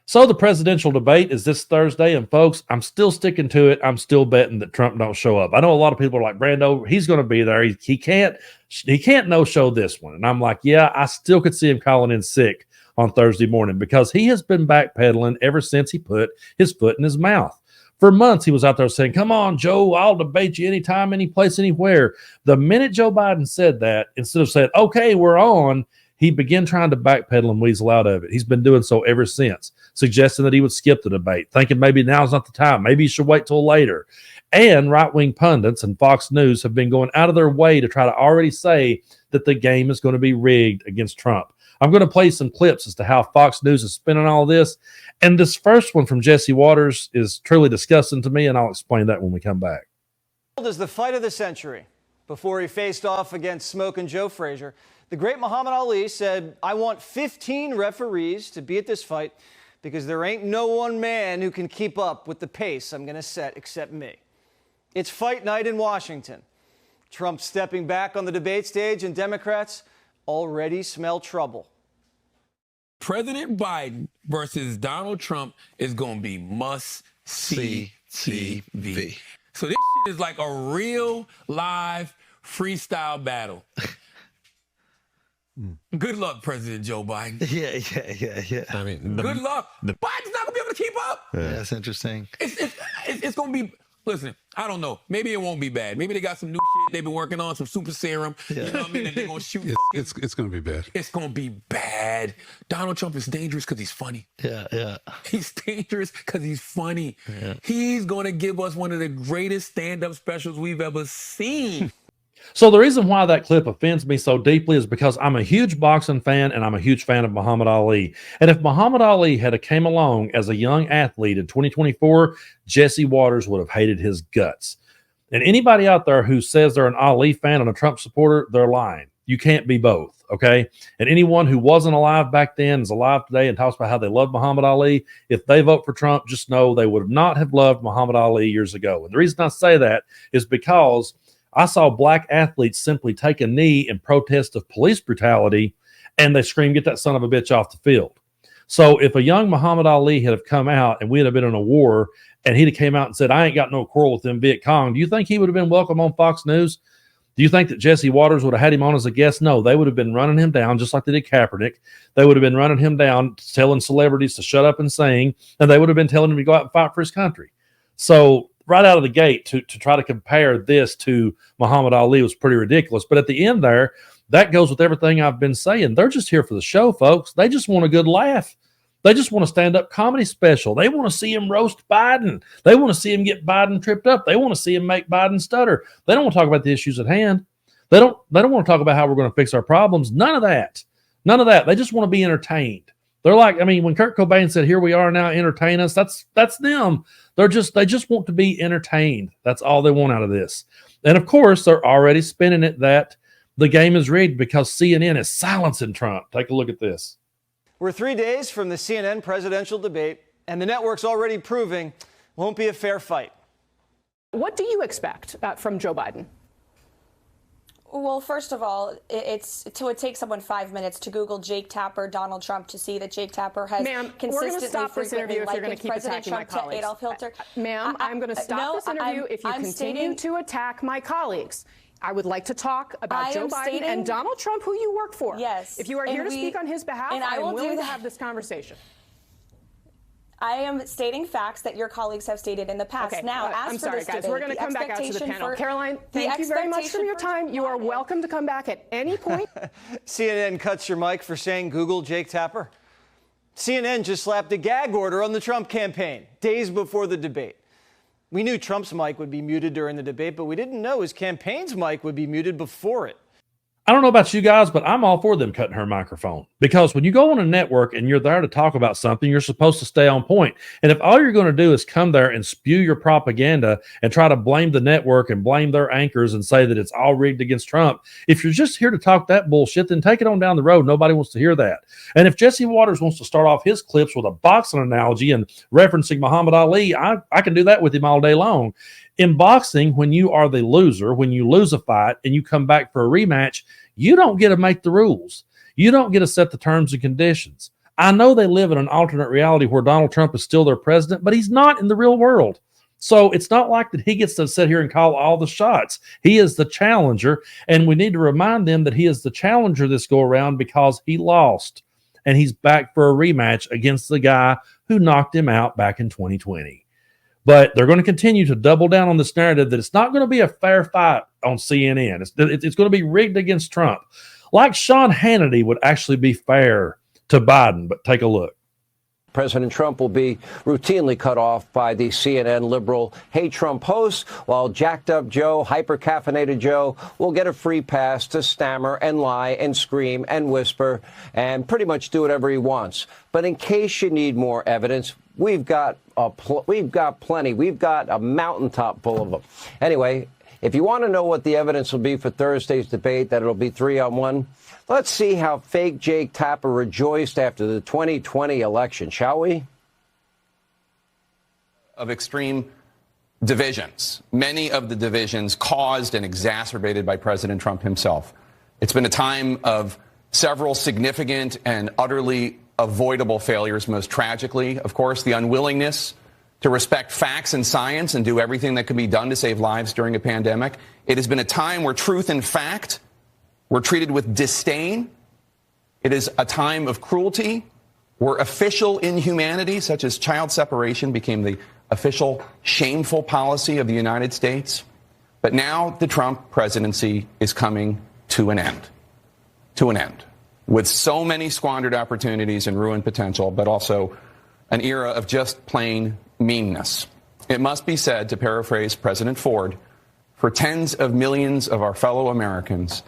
So the presidential debate is this Thursday, and folks, I'm still sticking to it. I'm still betting that Trump don't show up. I know a lot of people are like, Brando, he's going to be there. He can't no show this one. And I'm like, yeah, I still could see him calling in sick on Thursday morning because he has been backpedaling ever since he put his foot in his mouth. For months, he was out there saying, come on, Joe, I'll debate you anytime, any place, anywhere. The minute Joe Biden said that, instead of saying, okay, we're on, he began trying to backpedal and weasel out of it. He's been doing so ever since, suggesting that he would skip the debate, thinking maybe now's not the time. Maybe he should wait till later. And right-wing pundits and Fox News have been going out of their way to try to already say that the game is going to be rigged against Trump. I'm going to play some clips as to how Fox News is spinning all this. And this first one from Jesse Waters is truly disgusting to me, and I'll explain that when we come back. Is the fight of the century. Before he faced off against Smokin' Joe Frazier, the great Muhammad Ali said, I want 15 referees to be at this fight because there ain't no one man who can keep up with the pace I'm going to set except me. It's fight night in Washington. Trump stepping back on the debate stage, and Democrats already smell trouble. President Biden versus Donald Trump is going to be must-see TV. So this shit is like a real live freestyle battle. Good luck, President Joe Biden. Yeah. I mean, good luck. Biden's not going to be able to keep up. Yeah, that's interesting. It's going to be... Listen, I don't know. Maybe it won't be bad. Maybe they got some new shit they've been working on, some super serum. Yeah. You know what I mean? And they're going to shoot. It's going to be bad. It's going to be bad. Donald Trump is dangerous because he's funny. Yeah. He's dangerous because he's funny. Yeah. He's going to give us one of the greatest stand-up specials we've ever seen. So the reason why that clip offends me so deeply is because I'm a huge boxing fan and I'm a huge fan of Muhammad Ali. And if Muhammad Ali had came along as a young athlete in 2024, Jesse Waters would have hated his guts. And anybody out there who says they're an Ali fan and a Trump supporter, they're lying. You can't be both, okay? And anyone who wasn't alive back then is alive today and talks about how they love Muhammad Ali. If they vote for Trump, just know they would not have loved Muhammad Ali years ago. And the reason I say that is because I saw black athletes simply take a knee in protest of police brutality, and they scream, get that son of a bitch off the field. So if a young Muhammad Ali had have come out and we'd have been in a war and he'd have came out and said, I ain't got no quarrel with them Viet Cong, do you think he would have been welcome on Fox News? Do you think that Jesse Waters would have had him on as a guest? No, they would have been running him down just like they did Kaepernick. They would have been running him down, telling celebrities to shut up and sing, and they would have been telling him to go out and fight for his country. So right out of the gate to try to compare this to Muhammad Ali was pretty ridiculous. But at the end there, that goes with everything I've been saying. They're just here for the show, folks. They just want a good laugh. They just want a stand-up comedy special. They want to see him roast Biden. They want to see him get Biden tripped up. They want to see him make Biden stutter. They don't want to talk about the issues at hand. They don't want to talk about how we're going to fix our problems. None of that. They just want to be entertained. They're like, I mean, when Kurt Cobain said, here we are now, entertain us, that's them. They just want to be entertained. That's all they want out of this. And of course, they're already spinning it that the game is rigged because CNN is silencing Trump. Take a look at this. We're 3 days from the CNN presidential debate, and the network's already proving won't be a fair fight. What do you expect from Joe Biden? Well, first of all, it takes someone 5 minutes to Google Jake Tapper, Donald Trump, to see that Jake Tapper has consistently, frequently likened President Trump to Adolf Hitler. Ma'am, I'm going to stop this interview if you continue to attack my colleagues. I would like to talk about Joe Biden and Donald Trump, who you work for. Yes. If you are here to speak on his behalf, I am willing to have this conversation. I am stating facts that your colleagues have stated in the past. Okay. Now, I'm sorry, guys. We're going to come back out to the panel. Caroline, thank you very much for your time. You are welcome to come back at any point. CNN cuts your mic for saying Google Jake Tapper. CNN just slapped a gag order on the Trump campaign days before the debate. We knew Trump's mic would be muted during the debate, but we didn't know his campaign's mic would be muted before it. I don't know about you guys, but I'm all for them cutting her microphone, because when you go on a network and you're there to talk about something, you're supposed to stay on point. And if all you're going to do is come there and spew your propaganda and try to blame the network and blame their anchors and say that it's all rigged against Trump, if you're just here to talk that bullshit, then take it on down the road. Nobody wants to hear that. And if Jesse Waters wants to start off his clips with a boxing analogy and referencing Muhammad Ali, I can do that with him all day long. In boxing, when you are the loser, when you lose a fight and you come back for a rematch, you don't get to make the rules. You don't get to set the terms and conditions. I know they live in an alternate reality where Donald Trump is still their president, but he's not in the real world. So it's not like that he gets to sit here and call all the shots. He is the challenger, and we need to remind them that he is the challenger this go around because he lost, and he's back for a rematch against the guy who knocked him out back in 2020. But they're going to continue to double down on this narrative that it's not going to be a fair fight on CNN. It's going to be rigged against Trump. Like Sean Hannity would actually be fair to Biden, but take a look. President Trump will be routinely cut off by the CNN liberal Hey Trump hosts, while jacked up Joe, hyper-caffeinated Joe, will get a free pass to stammer and lie and scream and whisper and pretty much do whatever he wants. But in case you need more evidence, we've got plenty. We've got a mountaintop full of them. Anyway, if you want to know what the evidence will be for Thursday's debate, that it'll be 3-on-1, let's see how fake Jake Tapper rejoiced after the 2020 election, shall we? Of extreme divisions, many of the divisions caused and exacerbated by President Trump himself. It's been a time of several significant and utterly avoidable failures, most tragically, of course, the unwillingness to respect facts and science and do everything that can be done to save lives during a pandemic. It has been a time where truth and fact were treated with disdain. It is a time of cruelty where official inhumanity, such as child separation, became the official shameful policy of the United States. But now the Trump presidency is coming to an end. To an end. With so many squandered opportunities and ruined potential, but also an era of just plain meanness. It must be said, to paraphrase President Ford, for tens of millions of our fellow Americans,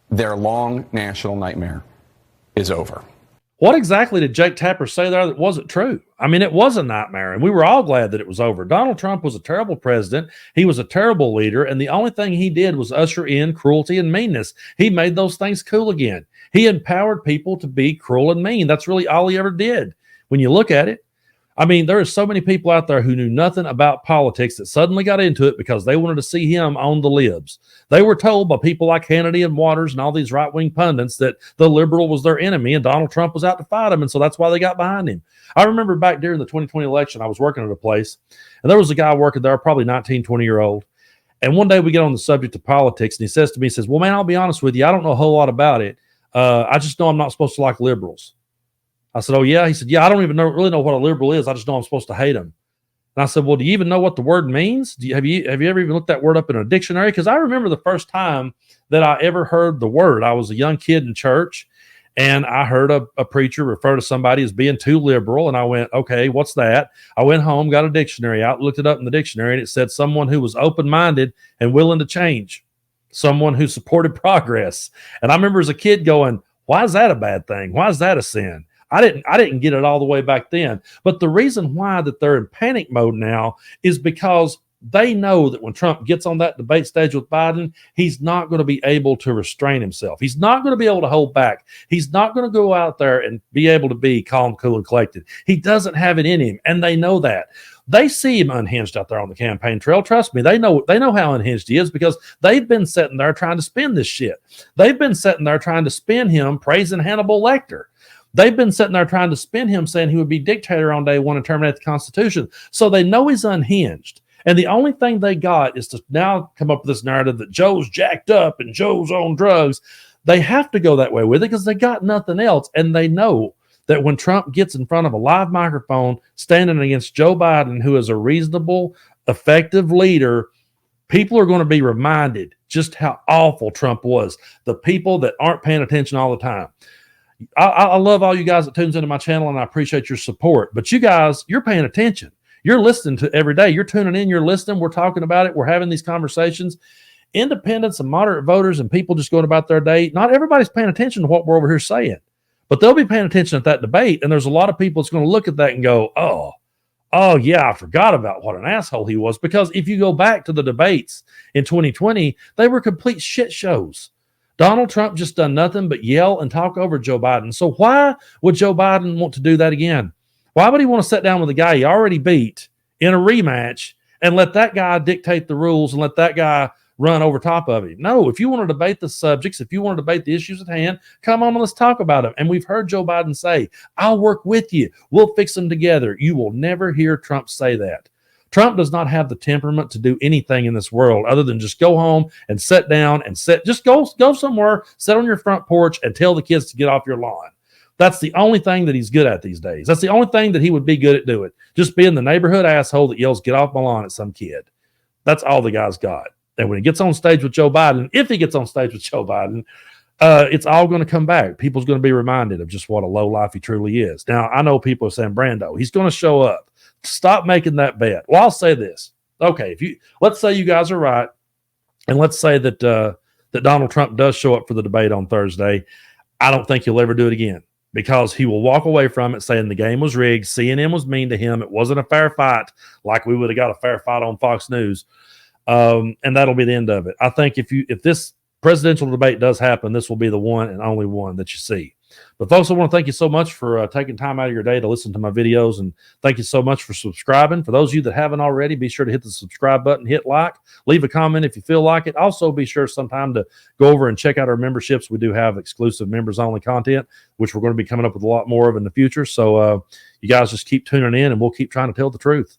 their long national nightmare is over. What exactly did Jake Tapper say there that wasn't true? I mean, it was a nightmare, and we were all glad that it was over. Donald Trump was a terrible president. He was a terrible leader, and the only thing he did was usher in cruelty and meanness. He made those things cool again. He empowered people to be cruel and mean. That's really all he ever did when you look at it. I mean, there are so many people out there who knew nothing about politics that suddenly got into it because they wanted to see him on the libs. They were told by people like Hannity and Waters and all these right-wing pundits that the liberal was their enemy and Donald Trump was out to fight him, and so that's why they got behind him. I remember back during the 2020 election, I was working at a place, and there was a guy working there, probably 19, 20-year-old, and one day we get on the subject of politics, and he says to me, he says, well, man, I'll be honest with you, I don't know a whole lot about it. I just know I'm not supposed to like liberals. I said, oh, yeah? He said, yeah, I don't even really know what a liberal is. I just know I'm supposed to hate them. And I said, well, do you even know what the word means? Have you ever even looked that word up in a dictionary? Because I remember the first time that I ever heard the word. I was a young kid in church, and I heard a preacher refer to somebody as being too liberal, and I went, okay, what's that? I went home, got a dictionary out, looked it up in the dictionary, and it said someone who was open-minded and willing to change, someone who supported progress. And I remember as a kid going, why is that a bad thing? Why is that a sin? I didn't get it all the way back then. But the reason why that they're in panic mode now is because they know that when Trump gets on that debate stage with Biden, he's not going to be able to restrain himself. He's not going to be able to hold back. He's not going to go out there and be able to be calm, cool, and collected. He doesn't have it in him, and they know that. They see him unhinged out there on the campaign trail. Trust me, they know how unhinged he is because they've been sitting there trying to spin this shit. They've been sitting there trying to spin him praising Hannibal Lecter. They've been sitting there trying to spin him saying he would be dictator on day one and terminate the Constitution. So they know he's unhinged. And the only thing they got is to now come up with this narrative that Joe's jacked up and Joe's on drugs. They have to go that way with it because they got nothing else. And they know that when Trump gets in front of a live microphone standing against Joe Biden, who is a reasonable, effective leader, people are going to be reminded just how awful Trump was. The people that aren't paying attention all the time. I love all you guys that tunes into my channel, and I appreciate your support. But you guys, you're paying attention. You're listening to every day. You're tuning in. You're listening. We're talking about it. We're having these conversations. Independents and moderate voters and people just going about their day, not everybody's paying attention to what we're over here saying. But they'll be paying attention at that debate, and there's a lot of people that's going to look at that and go, oh, yeah, I forgot about what an asshole he was. Because if you go back to the debates in 2020, they were complete shit shows. Donald Trump just done nothing but yell and talk over Joe Biden. So why would Joe Biden want to do that again? Why would he want to sit down with a guy he already beat in a rematch and let that guy dictate the rules and let that guy run over top of him. No, if you want to debate the subjects, if you want to debate the issues at hand, come on and let's talk about them. And we've heard Joe Biden say, I'll work with you. We'll fix them together. You will never hear Trump say that. Trump does not have the temperament to do anything in this world other than just go home and sit down and just go somewhere, sit on your front porch and tell the kids to get off your lawn. That's the only thing that he's good at these days. That's the only thing that he would be good at doing. Just being the neighborhood asshole that yells, get off my lawn at some kid. That's all the guy's got. And when he gets on stage with Joe Biden, if he gets on stage with Joe Biden, it's all going to come back. People's going to be reminded of just what a lowlife he truly is. Now, I know people are saying, Brando, he's going to show up. Stop making that bet. Well, I'll say this. Okay, let's say you guys are right, and let's say that that Donald Trump does show up for the debate on Thursday. I don't think he'll ever do it again because he will walk away from it saying the game was rigged, CNN was mean to him, it wasn't a fair fight, like we would have got a fair fight on Fox News, and that'll be the end of it. I think if this presidential debate does happen, this will be the one and only one that you see. But folks, I want to thank you so much for taking time out of your day to listen to my videos, and thank you so much for subscribing. For those of you that haven't already, be sure to hit the subscribe button, hit like, leave a comment if you feel like it. Also, be sure sometime to go over and check out our memberships. We do have exclusive members-only content, which we're going to be coming up with a lot more of in the future. So you guys just keep tuning in, and we'll keep trying to tell the truth.